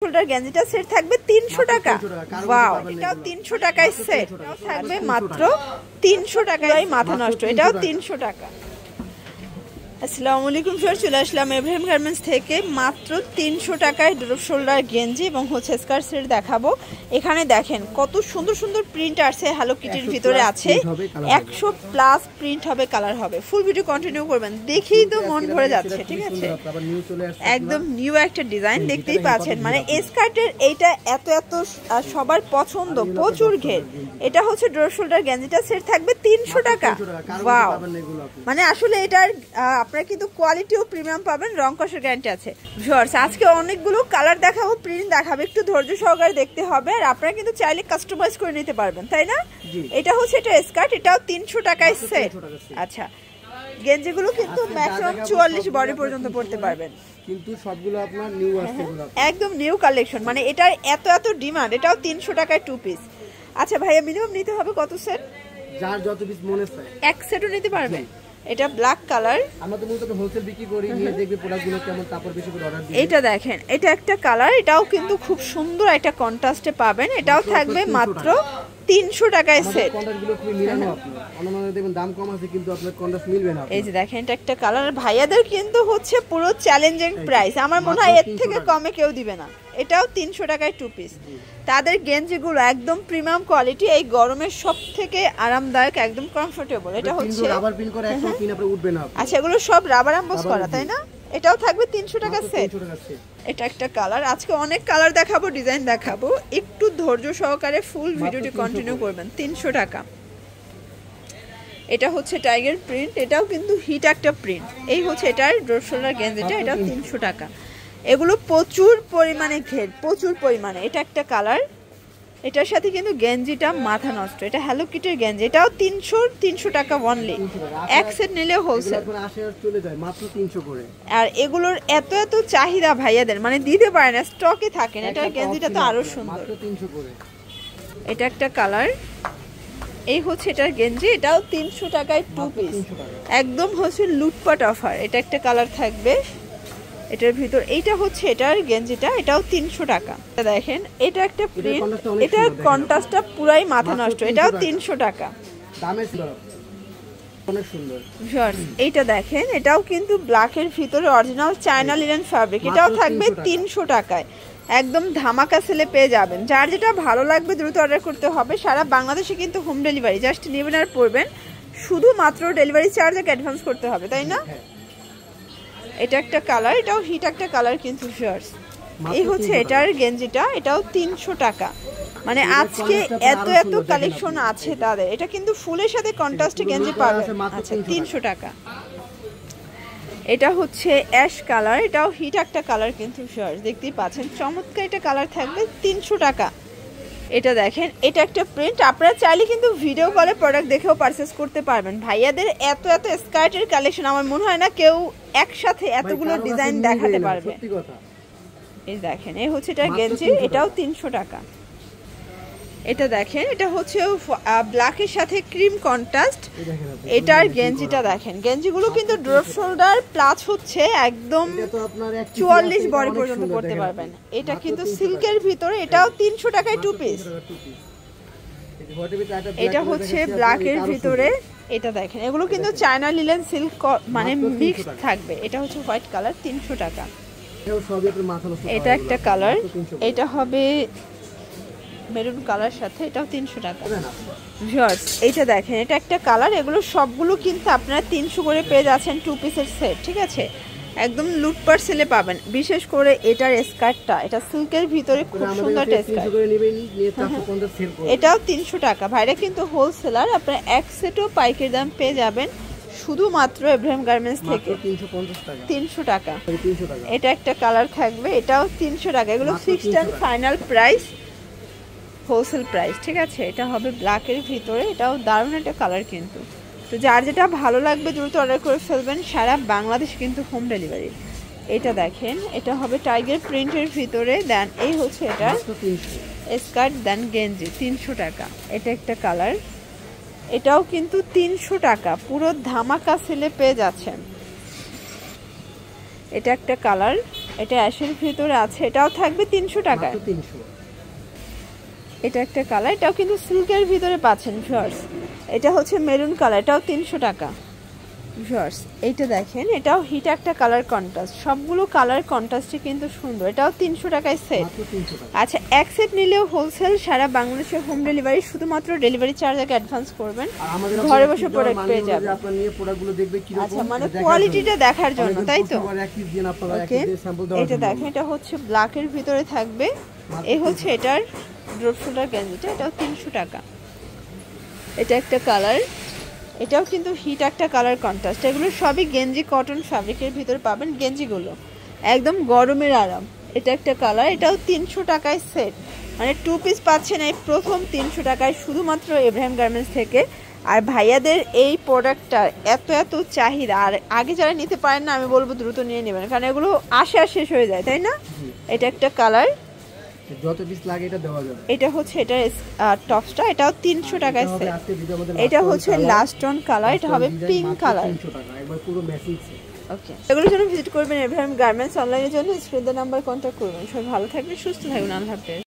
Shoulder গেঞ্জিটা set থাকবে 300 টাকা। ওয়াও, এটাও 300 টাকায় সেট থাকবে মাত্র 300 টাকায়। মাথা নষ্ট, এটাও 300 টাকা। আসসালামু আলাইকুম ভিউয়ার্স, চলে আসলাম এব্রাহিম গার্মেন্টস থেকে। মাত্র 300 টাকায় ড্রপ শোল্ডার গেঞ্জি এবং স্কার্ট সেট দেখাবো। এখানে দেখেন কত সুন্দর সুন্দর প্রিন্ট আছে, হ্যালো কিটির ভিতরে আছে। 100+ প্রিন্ট হবে, কালার হবে। ফুল ভিডিও কন্টিনিউ করবেন, দেখেই তো মন ভরে যাচ্ছে। ঠিক আছে, একদম নিউ একটা ডিজাইন দেখতেই পাচ্ছেন। মানে স্কার্টের এইটা এত এত সবার পছন্দ, প্রচুর ঘের। এটা হচ্ছে ড্রপ শোল্ডার গেঞ্জিটা সেট থাকবে 300 টাকা। ওয়াও, মানে আসলে এটার আপনারা কিন্তু কোয়ালিটিও প্রিমিয়াম পাবেন, রং কষের গ্যারান্টি আছে। ভিউয়ার্স, আজকে অনেকগুলো কালার দেখাবো, প্রিন্ট দেখাবো, একটু ধৈর্য সহকারে দেখতে হবে। আর আপনারা কিন্তু চাইলে কাস্টমাইজ করে নিতে পারবেন, তাই না? এটা হচ্ছে এটা স্কার্ট, এটাও 300 টাকায় সেট। আচ্ছা, গেঞ্জিগুলো কিন্তু ম্যাক্সিমাম 44 বডি পর্যন্ত পড়তে পারবেন, কিন্তু সবগুলো আপনার নিউ আসছে, একদম নিউ কালেকশন। মানে এটার এত এত ডিমান্ড, এটাও 300 টাকায় 2 পিস। আচ্ছা ভাইয়া, মিনিমাম নিতে হবে কত সেট? যার যত পিস মনে চায় এক সেটও নিতে পারবেন। এটা ব্ল্যাক কালার, আমরা তো মূলত হোলসেল বিক্রি করি, নিয়ে দেখবে প্রোডাক্টগুলো কেমন, তারপর বেশি করে অর্ডার দিই। এটা দেখেন, এটা একটা কালার, এটাও কিন্তু খুব সুন্দর একটা কন্ট্রাস্টে পাবেন। এটাও থাকবে মাত্র 300 টাকায় সেট। কন্ট্রাস্টগুলো খুবই মিলানো আপনারা, অন্যান্য দেখবেন দাম কম আছে কিন্তু আপনার কন্ট্রাস্ট মিলবে না। এই যে দেখেন, এটা একটা কালার। ভাইয়াদের কিন্তু হচ্ছে পুরো চ্যালেঞ্জিং প্রাইস, আমার মনে হয় এর থেকে কমে কেউ দিবে না। এটাও 300 টাকায় 2 পিস। তাদের গেঞ্জিগুলো একদম প্রিমিয়াম কোয়ালিটি, এই গরমের সবথেকে আরামদায়ক, একদম কমফোর্টেবল। এটা হচ্ছে রাবার পিন করে, একদম পিন আপনি উঠবে না। আচ্ছা, এগুলো সব রাবার এমবস করা, তাই না? এটাও থাকবে 300 টাকা সেট। এটা একটা কালার। আজকে অনেক কালার দেখাবো, ডিজাইন দেখাবো, একটু ধৈর্য সহকারে ফুল ভিডিওটি কন্টিনিউ করবেন। 300 টাকা। এটা হচ্ছে টাইগার প্রিন্ট, এটাও কিন্তু হিট একটা প্রিন্ট। এই হচ্ছে এটার ড্রপ শোল্ডার গেঞ্জিটা, এটাও 300 টাকা। এগুলো প্রচুর পরিমাণে ঘের, প্রচুর পরিমাণে। এটা একটা কালার, এটার সাথে কিন্তু গেঞ্জিটা মাথা নষ্ট। এটা হ্যালো কিটের গেঞ্জি, এটাও 300 টাকা অনলি। এক সেট নিলে হোলসেল চলে যায় মাত্র 300 করে। আর এগুলোর এত এত চাহিদা ভাইয়াদের, মানে দিতে পারে না, স্টকে থাকে না। এটার গেঞ্জিটা তো আরো সুন্দর, 300 করে। এটা একটা কালার, এই হচ্ছে এটার গেঞ্জি, এটাও 300 টাকায় 2 পিস। একদম হচ্ছে লুটপাট অফার। এটা একটা কালার থাকবে এটার ভিতর। এইটা হচ্ছে এটার গেঞ্জিটা, এটাও 300 টাকা। দেখেন, এটা একটা প্রিন্ট, এটার কন্ট্রাস্টটা পুরাই মাথা নষ্ট। এটাও 300 টাকা। অনেক সুন্দর। এইটা দেখেন, এটাও কিন্তু ব্ল্যাকের ভিতরে অরিজিনাল চায়না লিনেন ফ্যাব্রিক। এটাও থাকবে 300 টাকায়। একদম ধামাকা সেলে পেয়ে যাবেন। যার যেটা ভালো লাগবে দ্রুত অর্ডার করতে হবে। সারা বাংলাদেশে কিন্তু হোম ডেলিভারি, জাস্ট নেবেন আর পড়বেন। শুধুমাত্র ডেলিভারি চার্জ অ্যাডভান্স করতে হবে, তাই না? এটা একটা কালার, এটাও হিট একটা কালার কিন্তু ভিউয়ার্স। এই হচ্ছে এটার গেঞ্জিটা, এটাও 300 টাকা। মানে আজকে এত এত কালেকশন আছে তাদের। এটা কিন্তু ফুলের সাথে কন্ট্রাস্টে গেঞ্জি পাবেন। আচ্ছা, 300 টাকা। এটা হচ্ছে অ্যাশ কালার, এটাও হিট একটা কালার কিন্তু ভিউয়ার্স, দেখতেই পাচ্ছেন। চমৎকার একটা কালার থাকবে 300 টাকা। এটা দেখেন, এটা একটা প্রিন্ট। আপনারা চাইলে কিন্তু ভিডিও কলে প্রোডাক্ট দেখেও পারচেজ করতে পারবেন। ভাইয়াদের এত এত স্কার্টের কালেকশন, আমার মনে হয় না কেউ একসাথে এতগুলো ডিজাইন দেখাতে পারবে। এই দেখেন, এই হচ্ছে এটা গেঞ্জি, এটাও 300 টাকা। এটা দেখেন, এটা হচ্ছে ব্ল্যাকের সাথে ক্রিম কন্ট্রাস্ট। এটার গেঞ্জিটা দেখেন, গেঞ্জিগুলো কিন্তু ড্রপ শোল্ডার প্লাস হচ্ছে একদম 44 বডি পর্যন্ত পড়তে পারবেন। এটা কিন্তু সিল্কের ভিতরে, এটাও 300 টাকায় 2 পিস। এটা হচ্ছে ব্ল্যাকের ভিতরে। এটা দেখেন, এগুলো কিন্তু চায়না লিনেন সিল্ক, মানে মিক্স থাকবে। এটা হচ্ছে হোয়াইট কালার, 300 টাকা। এটা একটা কালার, এটা হবে মেরুন কালার সাথে, এটাও 300 টাকা। ভিউয়ার্স, এইটা দেখেন, এটা একটা কালার। এগুলো সবগুলো কিন্তু আপনারা 300 করে পেয়ে যাচ্ছেন 2 পিসের সেট। ঠিক আছে, একদম লুটপাট সেলে পাবেন। বিশেষ করে এটার স্কার্টটা, এটা সিল্কের ভিতরে খুব সুন্দর একটা স্কার্ট, এটাও 300 টাকা। ভাইরা কিন্তু হোলসেলার, আপনারা এক সেটও পাইকারি দাম পেয়ে যাবেন শুধুমাত্র এব্রাহিম গার্মেন্টস থেকে 300 টাকা। এটা একটা কালার থাকবে, এটাও 300 টাকা। এগুলো fixed and final price, wholesale price. ঠিক আছে, এটা হবে ব্ল্যাকের ভিতরে, এটাও দারুণ একটা কালার কিন্তু। তো যার যেটা ভালো লাগবে দ্রুত অর্ডার করে ফেলবেন, সারা বাংলাদেশ কিন্তু হোম ডেলিভারি। এটা দেখেন, এটা হবে টাইগার প্রিন্টের ভিতরে। দেন এই হচ্ছে এটা স্কার্ট, দেন গেঞ্জি, 300 টাকা। এটা একটা কালার, এটাও কিন্তু 300 টাকা। পুরো ধামাকা সেলে পেয়ে যাচ্ছেন। এটা একটা কালার, এটা অ্যাশের ভিতরে আছে, এটাও থাকবে 300 টাকায়। মাত্র 300। এটা একটা কালার, এটাও কিন্তু সিল্কের ভিতরে পাচ্ছেন ভিউয়ার্স। এটা হচ্ছে মেরুন কালার, এটাও 300 টাকা ভিউয়ার্স। এইটা দেখেন, এটাও হিট একটা কালার কন্ট্রাস্ট, সবগুলো কালার কন্ট্রাস্টে কিন্তু সুন্দর। এটাও 300 টাকায় সেট। মাত্র 300 টাকা। আচ্ছা, এক সেট নিলেও হোলসেল সারা বাংলাদেশে হোম ডেলিভারি, শুধুমাত্র ডেলিভারি চার্জ আগে অ্যাডভান্স করবেন, আর আমাদের ঘরে বসে প্রোডাক্ট পেয়ে যাবেন। আপনারা নিয়ে প্রোডাক্টগুলো দেখবে কি রকম। আচ্ছা, মানে কোয়ালিটিটা দেখার জন্য, তাই তো? ওকে, এটা দেখেন, এটা হচ্ছে ব্ল্যাকের ভিতরে থাকবে। এই হচ্ছে এটার ড্রপ শোল্ডার গেঞ্জিটা, এটাও 300 টাকা। এটা একটা কালার, এটাও কিন্তু হিট একটা কালার কন্ট্রাস্ট। এগুলো সবই গেঞ্জি কটন ফ্যাব্রিকের ভিতরে পাবেন, গেঞ্জিগুলো একদম গরমের আরাম। এটা একটা কালার, এটাও 300 টাকায় সেট, মানে 2 পিস পাচ্ছেন এই প্রথম 300 টাকায় শুধুমাত্র ইব্রাহিম গার্মেন্টস থেকে। আর ভাইয়াদের এই প্রোডাক্টটা এত চাহিদা, আর আগে যারা নিতে পারেন না, আমি বলবো দ্রুত নিয়ে নেবেন, কারণ এগুলো আসে আর শেষ হয়ে যায়, তাই না? এটা একটা কালার, যত পিস লাগে এটা দেওয়া যাবে। এটা হচ্ছে এটার টপসটা, এটাও 300 টাকায় সেট। এটা হচ্ছে লাস্ট অন কালার, এটা হবে পিঙ্ক কালার। 300 টাকা একবার পুরো ম্যাচিং সেট। ওকে, এগুলোর জন্য ভিজিট করবেন ইব্রাহিম গার্মেন্টস, অনলাইনের জন্য স্ক্রিন নাম্বার কন্ট্যাক্ট করবেন। সবাই ভালো থাকবেন, সুস্থ থাকবেন, আল্লাহ হাফেজ।